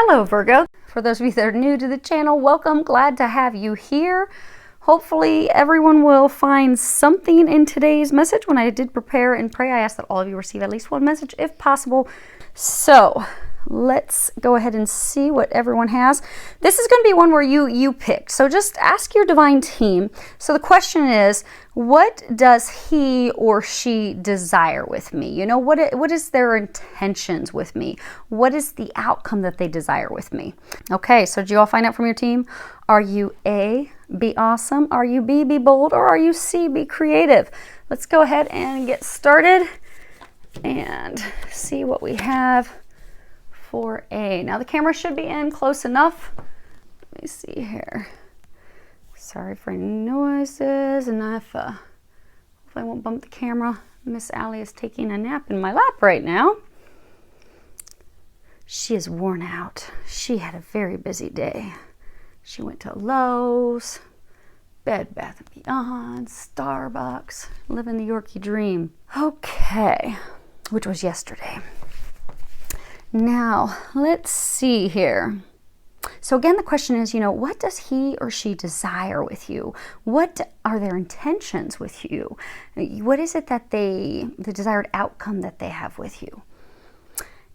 Hello Virgo. For those of you that are new to the channel, welcome. Glad to have you here. Hopefully everyone will find something in today's message. When I did prepare and pray, I asked that all of you receive at least one message if possible. So let's go ahead and see what everyone has. This is going to be one where you picked. So just ask your divine team. So the question is, what does he or she desire with me? You know, what is their intentions with me? What is the outcome that they desire with me? Okay, so did you all find out from your team? Are you A, be awesome? Are you B, be bold? Or are you C, be creative? Let's go ahead and get started and see what we have for A. Now the camera should be in close enough. Let me see here. Sorry for any noises, and hopefully I won't bump the camera. Miss Allie is taking a nap in my lap right now. She is worn out. She had a very busy day. She went to Lowe's, Bed Bath & Beyond, Starbucks, living the Yorkie dream. Okay, which was yesterday. Now, let's see here. So again, the question is, what does he or she desire with you? What are their intentions with you? What is it that the desired outcome that they have with you?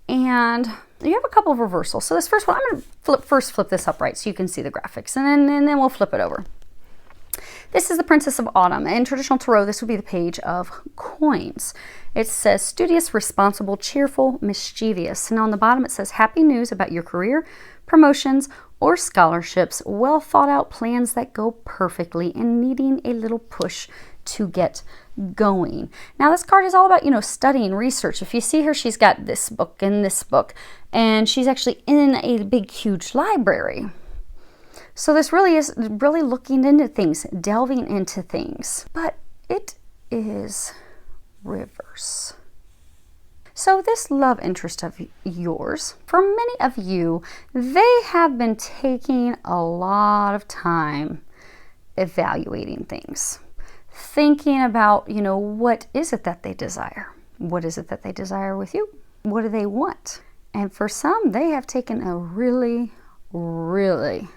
And you have a couple of reversals. So this first one, I'm going to flip this upright so you can see the graphics, and then we'll flip it over. This is the Princess of Autumn. In traditional tarot, this would be the Page of Coins. It says studious, responsible, cheerful, mischievous. And on the bottom it says happy news about your career, promotions, or scholarships, well thought out plans that go perfectly, and needing a little push to get going. Now this card is all about, studying, research. If you see her, she's got this book and this book, and she's actually in a big, huge library. So this really is looking into things, delving into things, but it is reverse. So this love interest of yours, for many of you, they have been taking a lot of time evaluating things, thinking about, what is it that they desire? What is it that they desire with you? What do they want? And for some, they have taken a really, really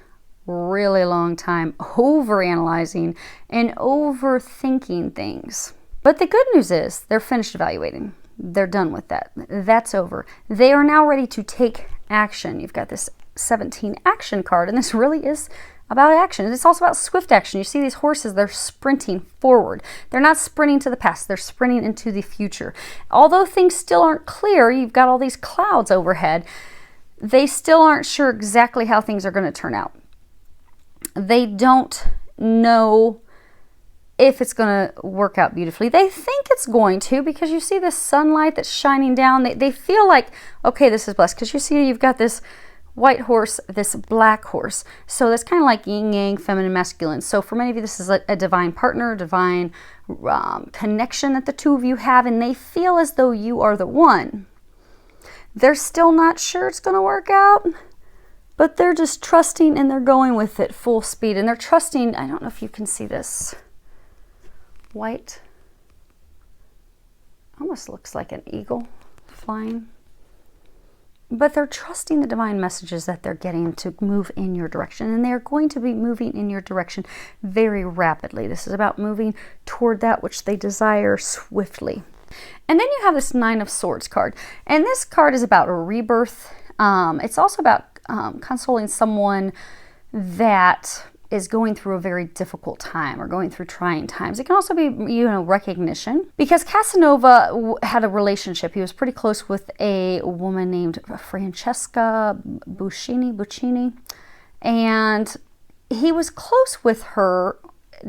long time overanalyzing and overthinking things. But the good news is they're finished evaluating. They're done with that. That's over. They are now ready to take action. You've got this 17 action card, and this really is about action. It's also about swift action. You see these horses, they're sprinting forward. They're not sprinting to the past, they're sprinting into the future. Although things still aren't clear, you've got all these clouds overhead, they still aren't sure exactly how things are going to turn out. They don't know if it's going to work out beautifully. They think it's going to, because you see the sunlight that's shining down. They feel like, okay, this is blessed, because you see you've got this white horse, this black horse. So that's kind of like yin yang, feminine, masculine. So for many of you, this is a divine partner, divine connection that the two of you have, and they feel as though you are the one. They're still not sure it's going to work out, but they're just trusting, and they're going with it full speed. And they're trusting, I don't know if you can see this, white, almost looks like an eagle flying. But they're trusting the divine messages that they're getting to move in your direction. And they're going to be moving in your direction very rapidly. This is about moving toward that which they desire swiftly. And then you have this Nine of Swords card. And this card is about a rebirth. It's also about consoling someone that is going through a very difficult time or going through trying times. It can also be, recognition. Because Casanova had a relationship. He was pretty close with a woman named Francesca Buccini. And he was close with her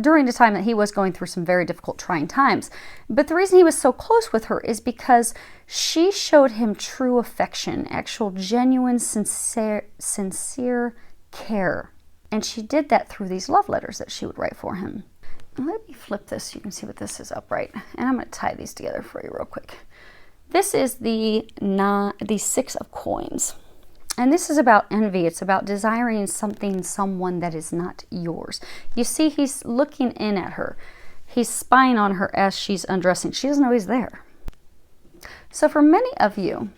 during the time that he was going through some very difficult, trying times. But the reason he was so close with her is because she showed him true affection, actual, genuine, sincere care. And she did that through these love letters that she would write for him. Let me flip this so you can see what this is upright. And I'm going to tie these together for you real quick. This is the Six of Coins. And this is about envy. It's about desiring someone that is not yours. You see, he's looking in at her. He's spying on her as she's undressing. She doesn't know he's there. So for many of you,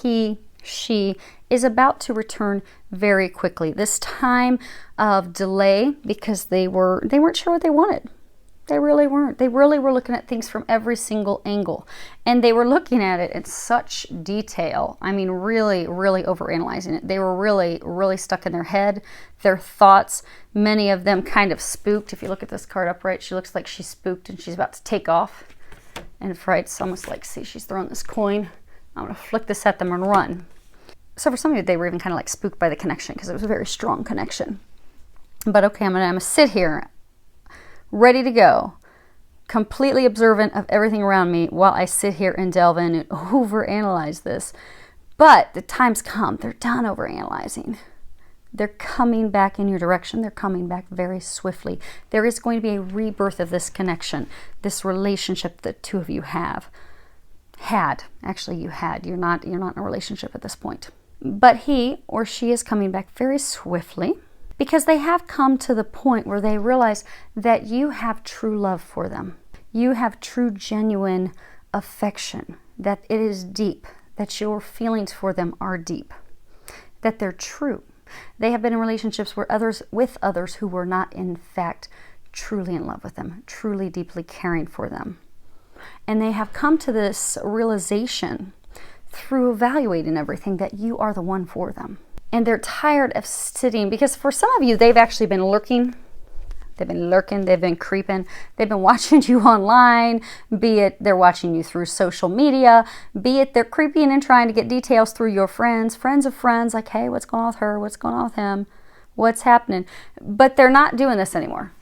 he, she is about to return very quickly. This time of delay, because they weren't sure what they wanted. They really weren't. They really were looking at things from every single angle. And they were looking at it in such detail. I mean, really, really overanalyzing it. They were really, really stuck in their head, their thoughts. Many of them kind of spooked. If you look at this card upright, she looks like she's spooked and she's about to take off. And Fright's almost like, see, she's throwing this coin. I'm going to flick this at them and run. So for some of you, they were even kind of like spooked by the connection because it was a very strong connection. But okay, I'm going to sit here, ready to go, completely observant of everything around me while I sit here and delve in and overanalyze this. But the time's come. They're done overanalyzing. They're coming back in your direction. They're coming back very swiftly. There is going to be a rebirth of this connection, this relationship that two of you have. Actually, you had. You're not in a relationship at this point. But he or she is coming back very swiftly, because they have come to the point where they realize that you have true love for them. You have true, genuine affection, that it is deep, that your feelings for them are deep, that they're true. They have been in relationships with others who were not, in fact, truly in love with them, truly, deeply caring for them. And they have come to this realization through evaluating everything that you are the one for them. And they're tired of sitting, because for some of you, they've actually been lurking. They've been creeping. They've been watching you online, be it they're watching you through social media, be it they're creeping and trying to get details through your friends of friends, like, hey, what's going on with her? What's going on with him? What's happening? But they're not doing this anymore.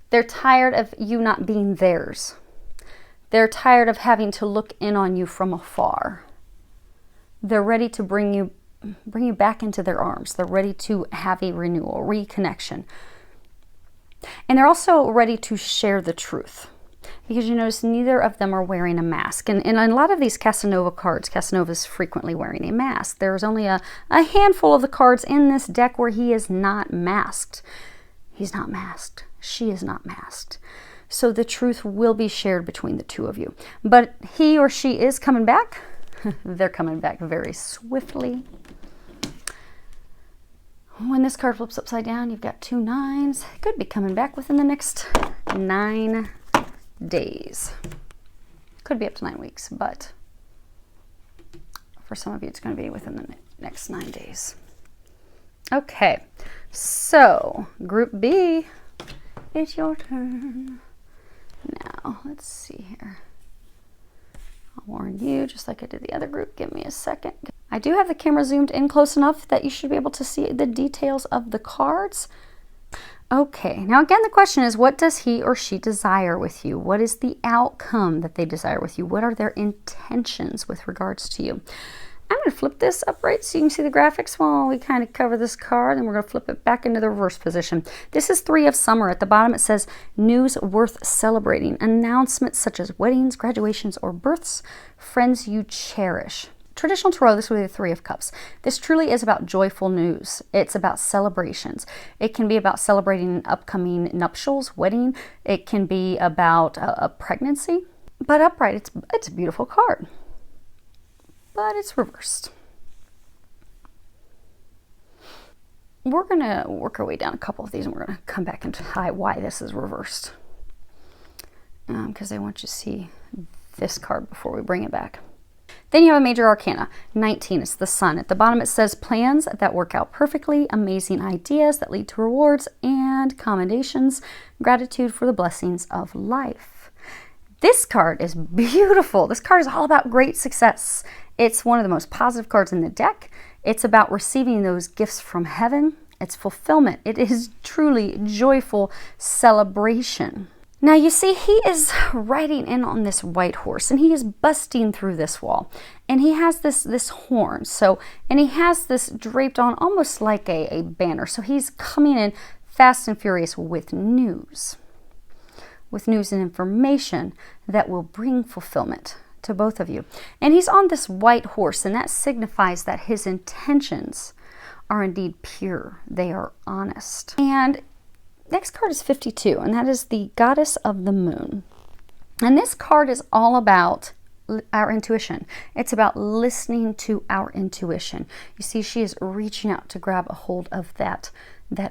They're tired of you not being theirs. They're tired of having to look in on you from afar. They're ready to bring you back into their arms. They're ready to have a renewal, reconnection. And they're also ready to share the truth, because you notice neither of them are wearing a mask. And in a lot of these Casanova cards, Casanova is frequently wearing a mask. There's only a handful of the cards in this deck where he is not masked. He's not masked. She is not masked. So the truth will be shared between the two of you. But he or she is coming back. They're coming back very swiftly. When this card flips upside down, you've got 2 9s. It could be coming back within the next 9 days. Could be up to 9 weeks, but for some of you, it's going to be within the next 9 days. Okay, so Group B, it's your turn. Now, let's see here. I'll warn you, just like I did the other group, give me a second. I do have the camera zoomed in close enough that you should be able to see the details of the cards. Okay, now again, the question is, what does he or she desire with you? What is the outcome that they desire with you? What are their intentions with regards to you? I'm going to flip this upright so you can see the graphics while we kind of cover this card, and we're going to flip it back into the reverse position. This is 3 of Summer. At the bottom it says, news worth celebrating. Announcements such as weddings, graduations, or births, friends you cherish. Traditional tarot, this would be the 3 of Cups. This truly is about joyful news. It's about celebrations. It can be about celebrating an upcoming nuptials, wedding. It can be about a pregnancy. But upright, it's a beautiful card. But it's reversed. We're going to work our way down a couple of these, and we're going to come back and highlight why this is reversed. Because I want you to see this card before we bring it back. Then you have a major arcana. 19 is the Sun. At the bottom it says plans that work out perfectly, amazing ideas that lead to rewards and commendations, gratitude for the blessings of life. This card is beautiful. This card is all about great success. It's one of the most positive cards in the deck. It's about receiving those gifts from heaven. It's fulfillment. It is truly joyful celebration. Now you see, he is riding in on this white horse, and he is busting through this wall, and he has this horn. And he has this draped on almost like a banner. So he's coming in fast and furious with news and information that will bring fulfillment to both of you. And he's on this white horse, and that signifies that his intentions are indeed pure. They are honest. And next card is 52, and that is the Goddess of the Moon. And this card is all about our intuition. It's about listening to our intuition. You see, she is reaching out to grab a hold of that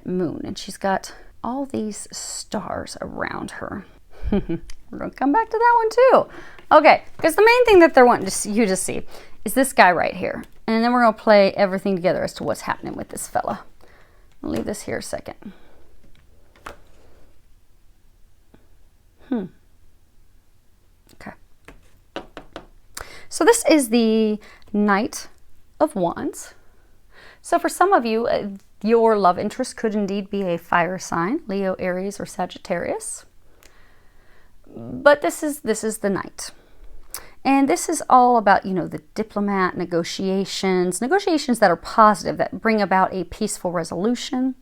moon, and she's got all these stars around her. We're going to come back to that one too. Okay, because the main thing that they're wanting you to see is this guy right here. And then we're going to play everything together as to what's happening with this fella. I'll leave this here a second. Okay. So this is the Knight of Wands. So for some of you, your love interest could indeed be a fire sign, Leo, Aries, or Sagittarius. But this is the Knight. And this is all about, you know, the diplomat, negotiations that are positive, that bring about a peaceful resolution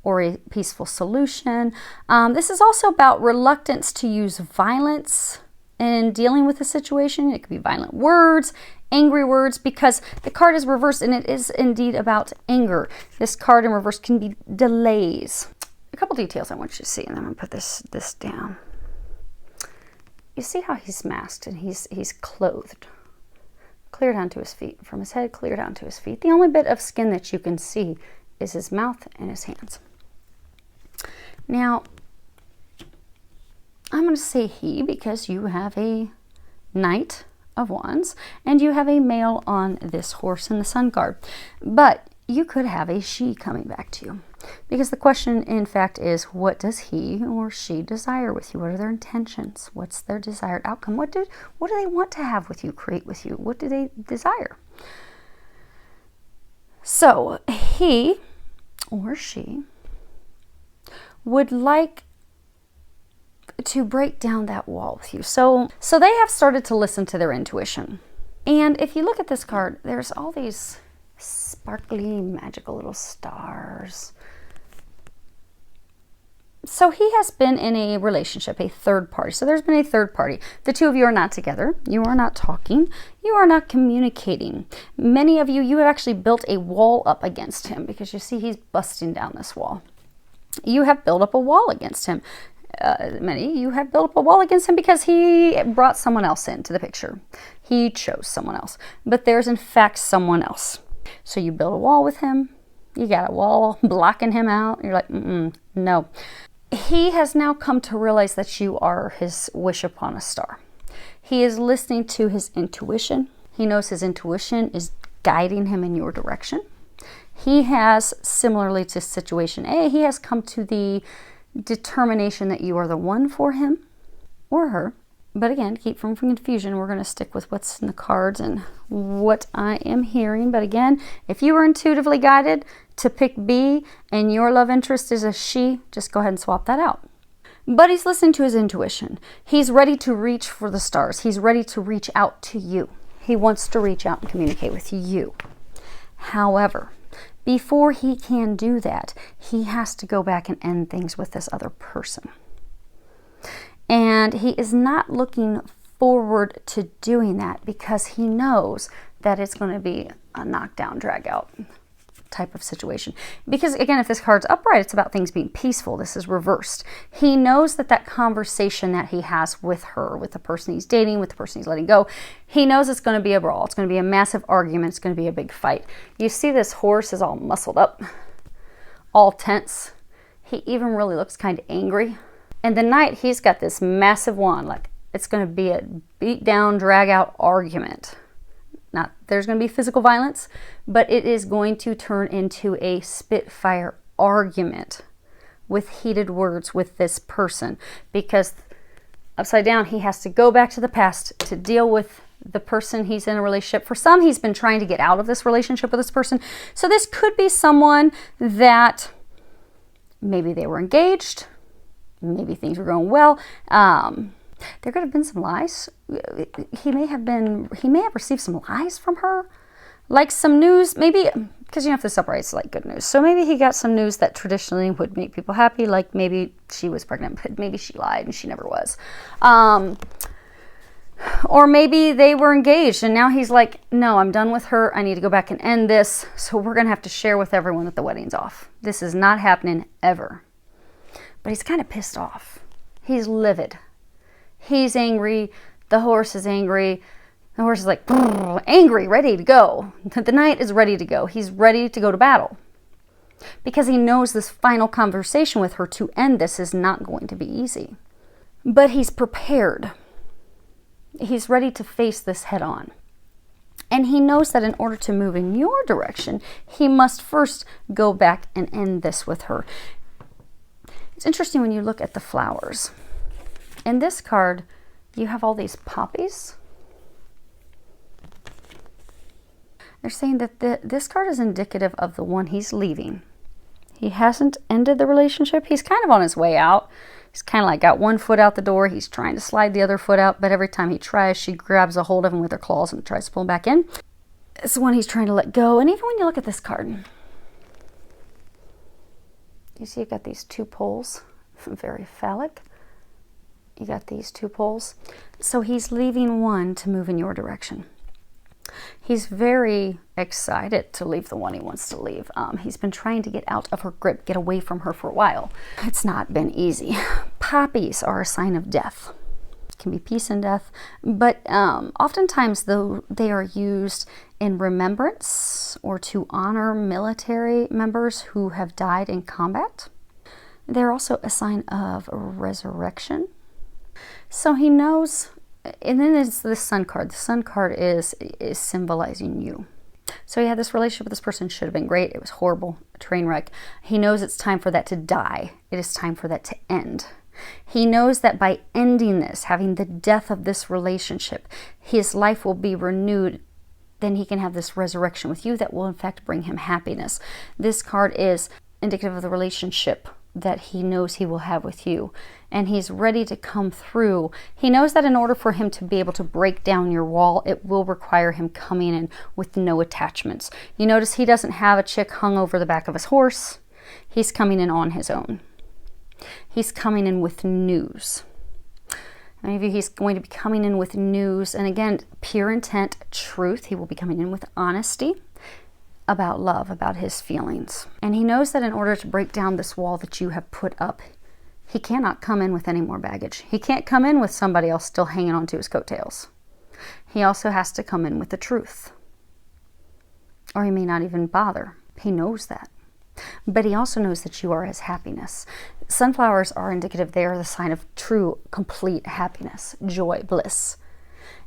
or a peaceful solution. This is also about reluctance to use violence in dealing with a situation. It could be violent words, angry words, because the card is reversed and it is indeed about anger. This card in reverse can be delays. A couple details I want you to see, and then I'm going to put this down. You see how he's masked and he's clothed, clear down to his feet. From his head, clear down to his feet. The only bit of skin that you can see is his mouth and his hands. Now, I'm going to say he because you have a Knight of Wands and you have a male on this horse in the Sun card. But you could have a she coming back to you. Because the question, in fact, is what does he or she desire with you? What are their intentions? What's their desired outcome? What do they want to have with you, create with you? What do they desire? So he or she would like to break down that wall with you. So they have started to listen to their intuition. And if you look at this card, there's all these sparkly, magical little stars. So he has been in a relationship, a third party. So there's been a third party. The two of you are not together. You are not talking. You are not communicating. Many of you have actually built a wall up against him because you see he's busting down this wall. You have built up a wall against him. You have built up a wall against him because he brought someone else into the picture. He chose someone else. But there's in fact someone else. So you build a wall with him. You got a wall blocking him out. You're like, no. He has now come to realize that you are his wish upon a star. He is listening to his intuition. He knows his intuition is guiding him in your direction. He has, similarly to situation A, he has come to the determination that you are the one for him or her. But again, to keep from confusion, we're going to stick with what's in the cards and what I am hearing. But again, if you were intuitively guided to pick B and your love interest is a she, just go ahead and swap that out. But he's listening to his intuition. He's ready to reach for the stars. He's ready to reach out to you. He wants to reach out and communicate with you. However, before he can do that, he has to go back and end things with this other person. And he is not looking forward to doing that because he knows that it's going to be a knockdown, drag out type of situation. Because again, if this card's upright, it's about things being peaceful. This is reversed. He knows that conversation that he has with her, with the person he's dating, with the person he's letting go, he knows it's going to be a brawl. It's going to be a massive argument. It's going to be a big fight. You see this horse is all muscled up, all tense. He even really looks kind of angry. And the Knight, he's got this massive wand, like it's going to be a beat down, drag out argument. Not there's going to be physical violence, but it is going to turn into a spitfire argument with heated words with this person, because upside down, he has to go back to the past to deal with the person he's in a relationship. For some, he's been trying to get out of this relationship with this person. So this could be someone that maybe they were engaged. Maybe things were going well. There could have been some lies. He may have received some lies from her, like some news, maybe, because if this upright, it's like good news. So maybe he got some news that traditionally would make people happy, like maybe she was pregnant, but maybe she lied and she never was. Or maybe they were engaged and now he's like, no, I'm done with her. I need to go back and end this. So we're going to have to share with everyone that the wedding's off. This is not happening ever. But he's kind of pissed off. He's livid. He's angry. The horse is angry. The horse is like, angry, ready to go. The knight is ready to go. He's ready to go to battle. Because he knows this final conversation with her to end this is not going to be easy. But he's prepared. He's ready to face this head on. And he knows that in order to move in your direction, he must first go back and end this with her. It's interesting when you look at the flowers. In this card, you have all these poppies. They're saying that this card is indicative of the one he's leaving. He hasn't ended the relationship. He's kind of on his way out. He's kind of like got one foot out the door. He's trying to slide the other foot out, but every time he tries, she grabs a hold of him with her claws and tries to pull him back in. It's the one he's trying to let go. And even when you look at this card, you see you've got these two poles, very phallic. You got these two poles. So he's leaving one to move in your direction. He's very excited to leave the one he wants to leave. He's been trying to get out of her grip, get away from her for a while. It's not been easy. Poppies are a sign of death. It can be peace and death, but oftentimes though they are used in remembrance or to honor military members who have died in combat. They're also a sign of resurrection. So he knows. And then it's the Sun card. The Sun card is symbolizing you. So he had this relationship with this person. Should have been great. It was horrible. A train wreck. He knows it's time for that to die. It is time for that to end. He knows that by ending this, having the death of this relationship, his life will be renewed. Then he can have this resurrection with you that will in fact bring him happiness. This card is indicative of the relationship that he knows he will have with you, and he's ready to come through. He knows that in order for him to be able to break down your wall, it will require him coming in with no attachments. You notice he doesn't have a chick hung over the back of his horse. He's coming in on his own. He's coming in with news. Maybe he's going to be coming in with news, and again, pure intent, truth. He will be coming in with honesty about love, about his feelings. And he knows that in order to break down this wall that you have put up, he cannot come in with any more baggage. He can't come in with somebody else still hanging on to his coattails. He also has to come in with the truth. Or he may not even bother. He knows that. But he also knows that you are his happiness. Sunflowers are indicative. They are the sign of true, complete happiness, joy, bliss.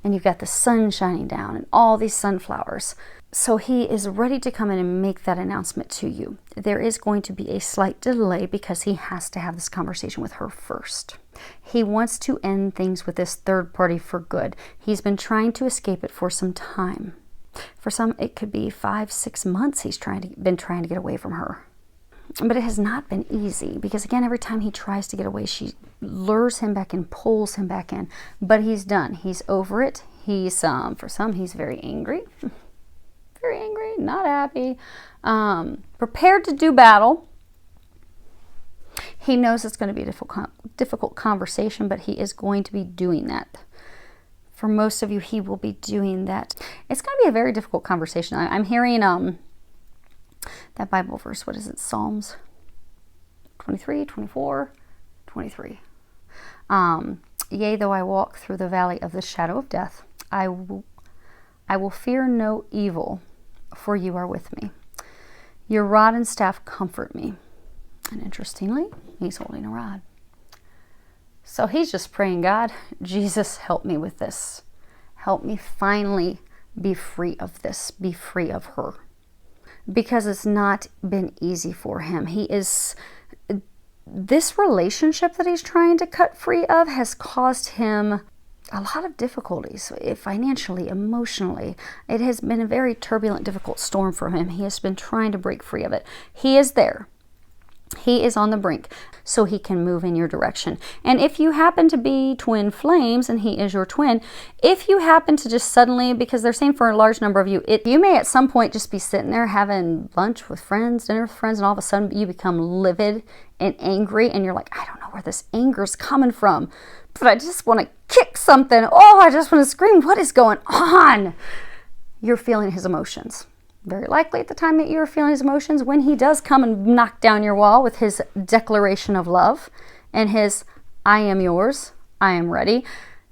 And you've got the sun shining down and all these sunflowers. So he is ready to come in and make that announcement to you. There is going to be a slight delay because he has to have this conversation with her first. He wants to end things with this third party for good. He's been trying to escape it for some time. For some, it could be 5-6 months he's been trying to get away from her. But it has not been easy because, again, every time he tries to get away, she lures him back in, pulls him back in. But he's done. He's over it. For some, he's very angry. Very angry, not happy, prepared to do battle. He knows it's going to be a difficult conversation, but he is going to be doing that. For most of you, he will be doing that. It's going to be a very difficult conversation. I'm hearing that Bible verse. What is it? Psalms 23, 24, 23. Yea, though I walk through the valley of the shadow of death, I will fear no evil, for you are with me. Your rod and staff comfort me. And interestingly, he's holding a rod. So he's just praying, God, Jesus, help me with this. Help me finally be free of this, be free of her. Because it's not been easy for him. This relationship that he's trying to cut free of has caused him a lot of difficulties, financially, emotionally. It has been a very turbulent, difficult storm for him. He has been trying to break free of it. He is there. He is on the brink, so he can move in your direction. And if you happen to be twin flames, and he is your twin, if you happen to just suddenly, because they're saying for a large number of you, you may at some point just be sitting there having lunch with friends, dinner with friends, and all of a sudden you become livid and angry, and you're like, I don't know where this anger is coming from, but I just want to kick something. Oh, I just want to scream. What is going on? You're feeling his emotions. Very likely at the time that you're feeling his emotions, when he does come and knock down your wall with his declaration of love and his, I am yours, I am ready,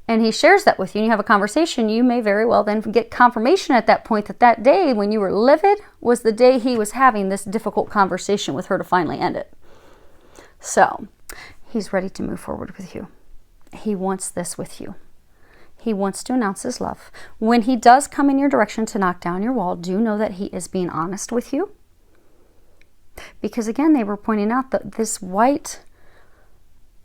and he shares that with you and you have a conversation, you may very well then get confirmation at that point that that day when you were livid was the day he was having this difficult conversation with her to finally end it. So he's ready to move forward with you. He wants this with you. He wants to announce his love. When he does come in your direction to knock down your wall, do know that he is being honest with you. Because again, they were pointing out that this white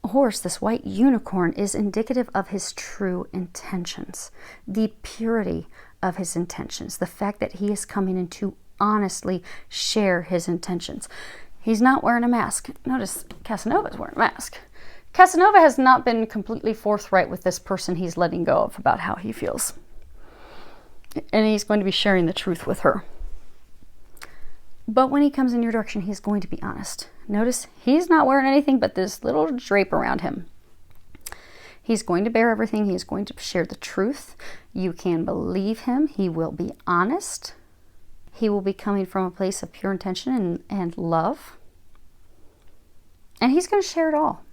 horse, this white unicorn, is indicative of his true intentions, the purity of his intentions, the fact that he is coming in to honestly share his intentions. He's not wearing a mask. Notice Casanova is wearing a mask. Casanova has not been completely forthright with this person he's letting go of about how he feels. And he's going to be sharing the truth with her. But when he comes in your direction, he's going to be honest. Notice he's not wearing anything but this little drape around him. He's going to bear everything. He's going to share the truth. You can believe him. He will be honest. He will be coming from a place of pure intention and love. And he's going to share it all.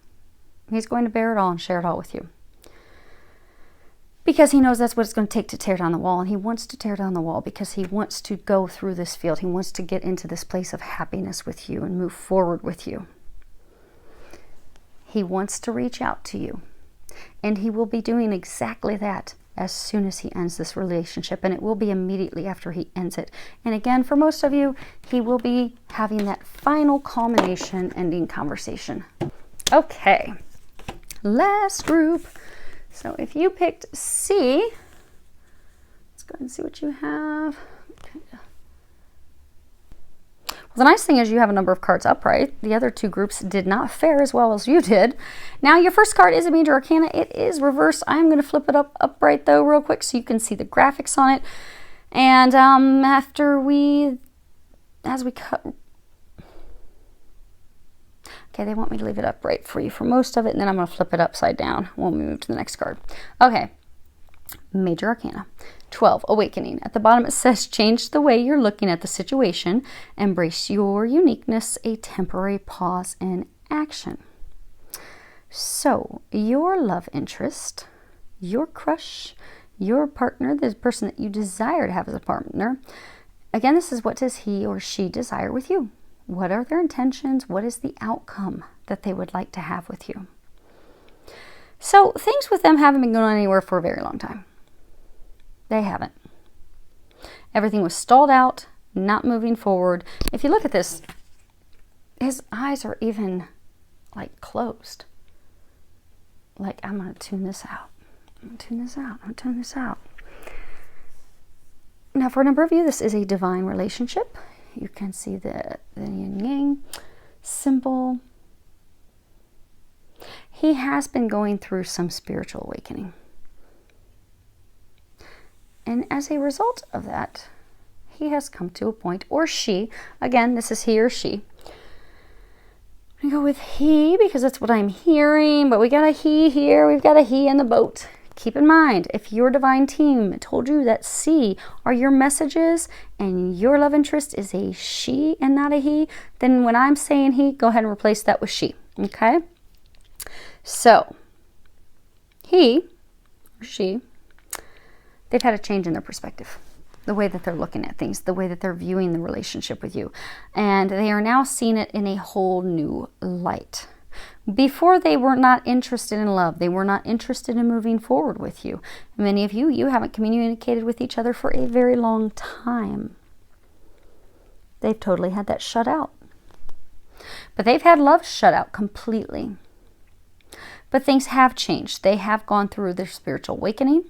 He's going to bear it all and share it all with you. Because he knows that's what it's going to take to tear down the wall. And he wants to tear down the wall because he wants to go through this field. He wants to get into this place of happiness with you and move forward with you. He wants to reach out to you. And he will be doing exactly that as soon as he ends this relationship. And it will be immediately after he ends it. And again, for most of you, he will be having that final culmination ending conversation. Okay. Last group. So if you picked C, let's go ahead and see what you have. Okay. Well, the nice thing is you have a number of cards upright. The other two groups did not fare as well as you did. Now your first card is a major arcana. It is reversed. I'm going to flip it upright though real quick so you can see the graphics on it. And as we cut... Okay, they want me to leave it upright for you for most of it, and then I'm going to flip it upside down when we move to the next card. Okay, Major Arcana. 12, Awakening. At the bottom it says, change the way you're looking at the situation. Embrace your uniqueness, a temporary pause in action. So, your love interest, your crush, your partner, the person that you desire to have as a partner. Again, this is what does he or she desire with you? What are their intentions? What is the outcome that they would like to have with you? So things with them haven't been going anywhere for a very long time. They haven't. Everything was stalled out, not moving forward. If you look at this, his eyes are even like closed. Like, I'm going to tune this out. I'm going to tune this out. I'm going to tune this out. Now, for a number of you, this is a divine relationship. You can see the yin yang symbol. He has been going through some spiritual awakening. And as a result of that, he has come to a point, or she, again, this is he or she. I go with he because that's what I'm hearing, but we got a he here, we've got a he in the boat. Keep in mind, if your divine team told you that C are your messages and your love interest is a she and not a he, then when I'm saying he, go ahead and replace that with she, okay? So, he or she, they've had a change in their perspective, the way that they're looking at things, the way that they're viewing the relationship with you. And they are now seeing it in a whole new light. Before, they were not interested in love. They were not interested in moving forward with you. Many of you haven't communicated with each other for a very long time. They've totally had that shut out. But they've had love shut out completely. But things have changed. They have gone through their spiritual awakening.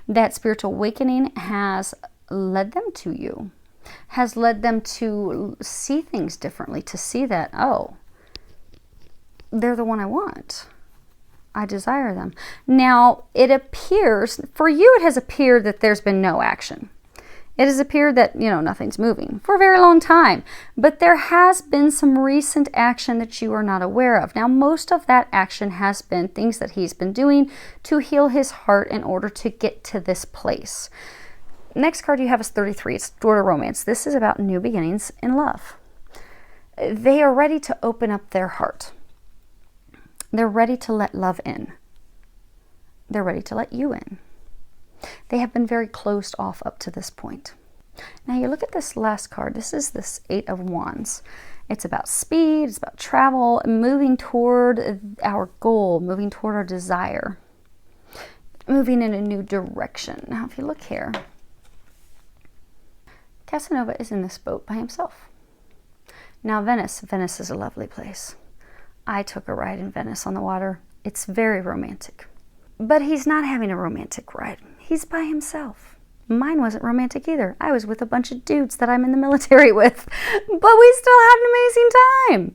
That spiritual awakening has led them to you, has led them to see things differently, to see that, oh, they're the one I want. I desire them. Now, it appears, for you it has appeared that there's been no action. It has appeared that, nothing's moving for a very long time. But there has been some recent action that you are not aware of. Now, most of that action has been things that he's been doing to heal his heart in order to get to this place. Next card you have is 33. It's Door to Romance. This is about new beginnings in love. They are ready to open up their heart. They're ready to let love in. They're ready to let you in. They have been very closed off up to this point. Now you look at this last card. This is this Eight of Wands. It's about speed, it's about travel, moving toward our goal, moving toward our desire, moving in a new direction. Now if you look here, Casanova is in this boat by himself. Now Venice is a lovely place. I took a ride in Venice on the water. It's very romantic. But he's not having a romantic ride. He's by himself. Mine wasn't romantic either. I was with a bunch of dudes that I'm in the military with. But we still had an amazing time.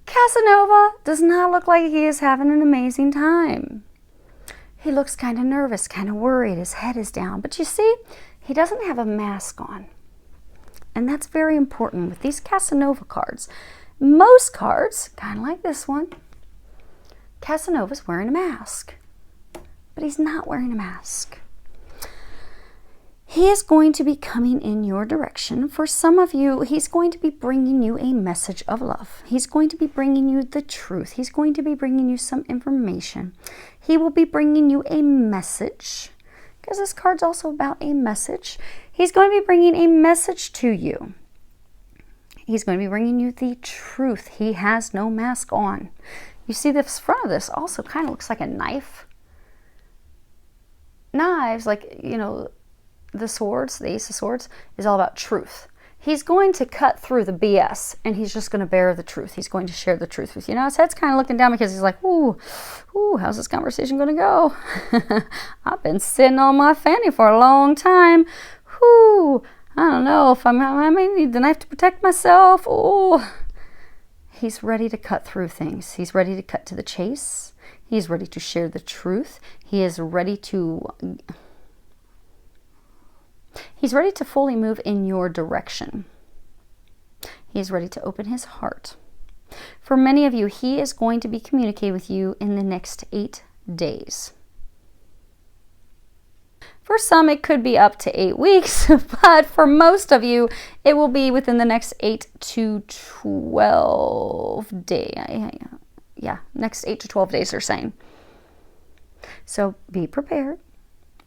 Casanova does not look like he is having an amazing time. He looks kind of nervous, kind of worried. His head is down. But you see, he doesn't have a mask on. And that's very important with these Casanova cards. Most cards, kind of like this one, Casanova's wearing a mask. But he's not wearing a mask. He is going to be coming in your direction. For some of you, he's going to be bringing you a message of love. He's going to be bringing you the truth. He's going to be bringing you some information. He will be bringing you a message, because this card's also about a message. He's going to be bringing a message to you. He's going to be bringing you the truth. He has no mask on. You see, the front of this also kind of looks like a knife. Knives, like, you know, the swords, the Ace of Swords, is all about truth. He's going to cut through the BS, and he's just going to bear the truth. He's going to share the truth with you. Now, his head's kind of looking down because he's like, ooh, how's this conversation going to go? I've been sitting on my fanny for a long time. Ooh, I don't know if I may need the knife to protect myself. Ooh. He's ready to cut through things. He's ready to cut to the chase. He's ready to share the truth. He's ready to fully move in your direction. He's ready to open his heart. For many of you, he is going to be communicating with you in the next 8 days. For some, it could be up to 8 weeks, but for most of you, it will be within the next 8 to 12 days. Yeah, next 8 to 12 days, they're saying. So be prepared.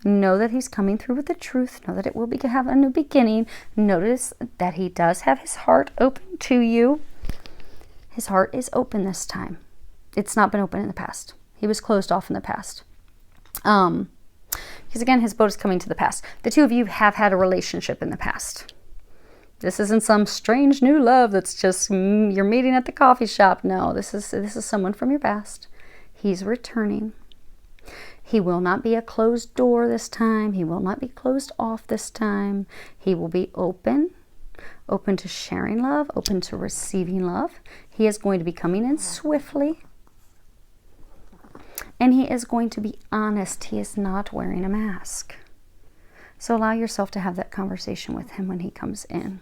Know that he's coming through with the truth. Know that it will have a new beginning. Notice that he does have his heart open to you. His heart is open this time. It's not been open in the past. He was closed off in the past. Because again, his boat is coming to the past. The two of you have had a relationship in the past. This isn't some strange new love that's just you're meeting at the coffee shop. No, this is someone from your past. He's returning. He will not be a closed door this time. He will not be closed off this time. He will be open to sharing love, open to receiving love. He is going to be coming in swiftly. And he is going to be honest. He is not wearing a mask. So allow yourself to have that conversation with him when he comes in.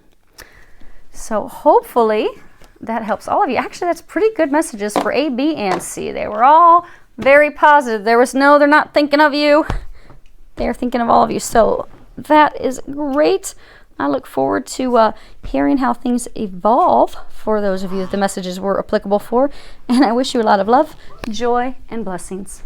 So hopefully that helps all of you. Actually, that's pretty good messages for A, B, and C. They were all very positive. There was no, they're not thinking of you. They're thinking of all of you. So that is great. I look forward to hearing how things evolve for those of you that the messages were applicable for. And I wish you a lot of love, joy, and blessings.